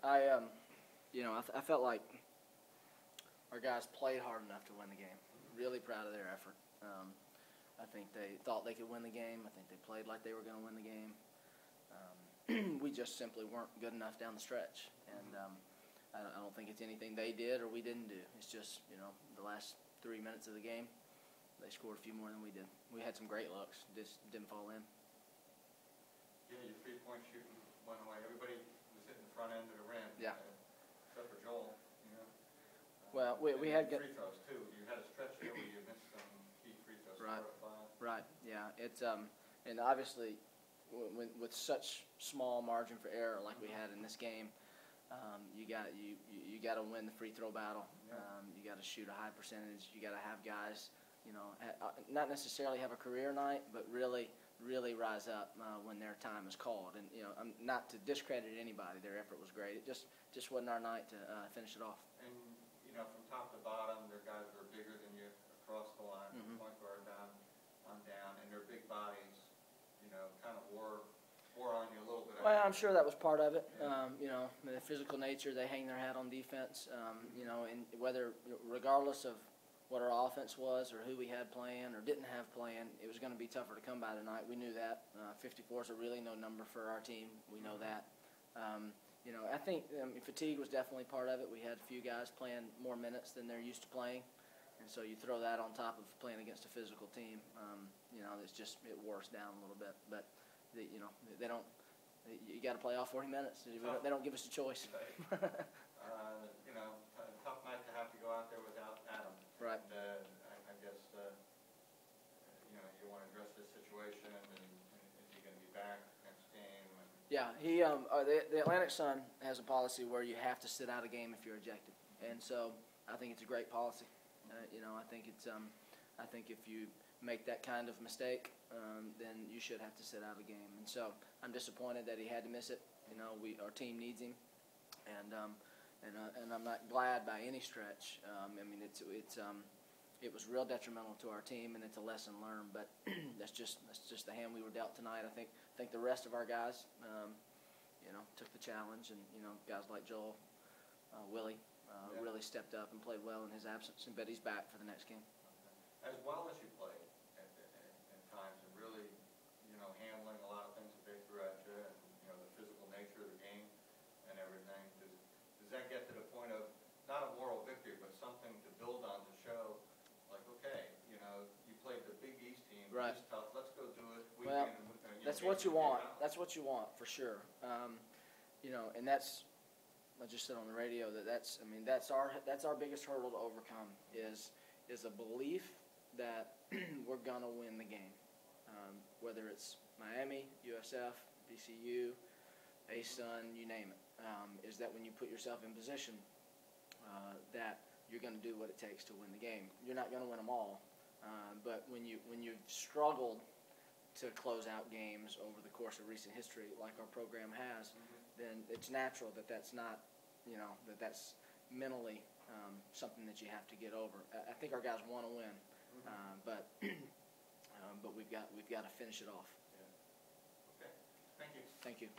I felt like our guys played hard enough to win the game. Really proud of their effort. I think they thought they could win the game. I think they played like they were going to win the game. We just simply weren't good enough down the stretch, and I don't think it's anything they did or we didn't do. It's just, the last 3 minutes of the game, they scored a few more than we did. We had some great looks, just didn't fall in. Yeah, your three-point shooting went away. Everybody was hitting the front end of the rim. Yeah. Except for Joel, Well, we had free throws too. You had a stretch there where you missed some key free throws. Right. Right. Yeah. It's and obviously, with such small margin for error like we had in this game, you got to win the free throw battle. Yeah. You got to shoot a high percentage. You got to have guys, not necessarily have a career night, but really rise up when their time is called. And not to discredit anybody, their effort was great. It just wasn't our night to finish it off. And from top to bottom, their guys were bigger than you across the line, from point guard down on down, and their big bodies, kind of wore on you a little bit. Well, I'm sure that was part of it. Yeah. The physical nature, they hang their hat on defense. And regardless of what our offense was or who we had playing or didn't have playing, it was going to be tougher to come by tonight. We knew that. 54 is a really no number for our team. We know that. I think fatigue was definitely part of it. We had a few guys playing more minutes than they're used to playing, and so you throw that on top of playing against a physical team. It wore us down a little bit. But they don't. You got to play all 40 minutes. They don't give us a choice. Tough night to have to go out there without Adam. Right. And, I guess you want to address this situation, and is he going to be back next game? Yeah, the Atlantic Sun has a policy where you have to sit out a game if you're ejected, and so I think it's a great policy. I think if you make that kind of mistake, then you should have to sit out a game. And so I'm disappointed that he had to miss it. Our team needs him, and I'm not glad by any stretch. It was real detrimental to our team, and it's a lesson learned. But that's just the hand we were dealt tonight. I think the rest of our guys, took the challenge, and guys like Joel, Willie, really stepped up and played well in his absence. But he's back for the next game. As well as you played at times, and really, handling a lot of things that they threw at you, and the physical nature of the game and everything. Does that get to the point of not a moral victory, but something to build on to show, like, okay, you played the Big East team, right? It's tough. Let's go do it. That's what you want. That's what you want for sure. And that's. I just said on the radio that's our biggest hurdle to overcome is a belief that we're gonna win the game, whether it's Miami, USF, VCU, A-Sun, you name it. Is that when you put yourself in position that you're going to do what it takes to win the game. You're not going to win them all, but when you've struggled to close out games over the course of recent history, like our program has, then it's natural that that's not, that's mentally something that you have to get over. I think our guys want to win, but we've got to finish it off. Yeah. Okay. Thank you. Thank you.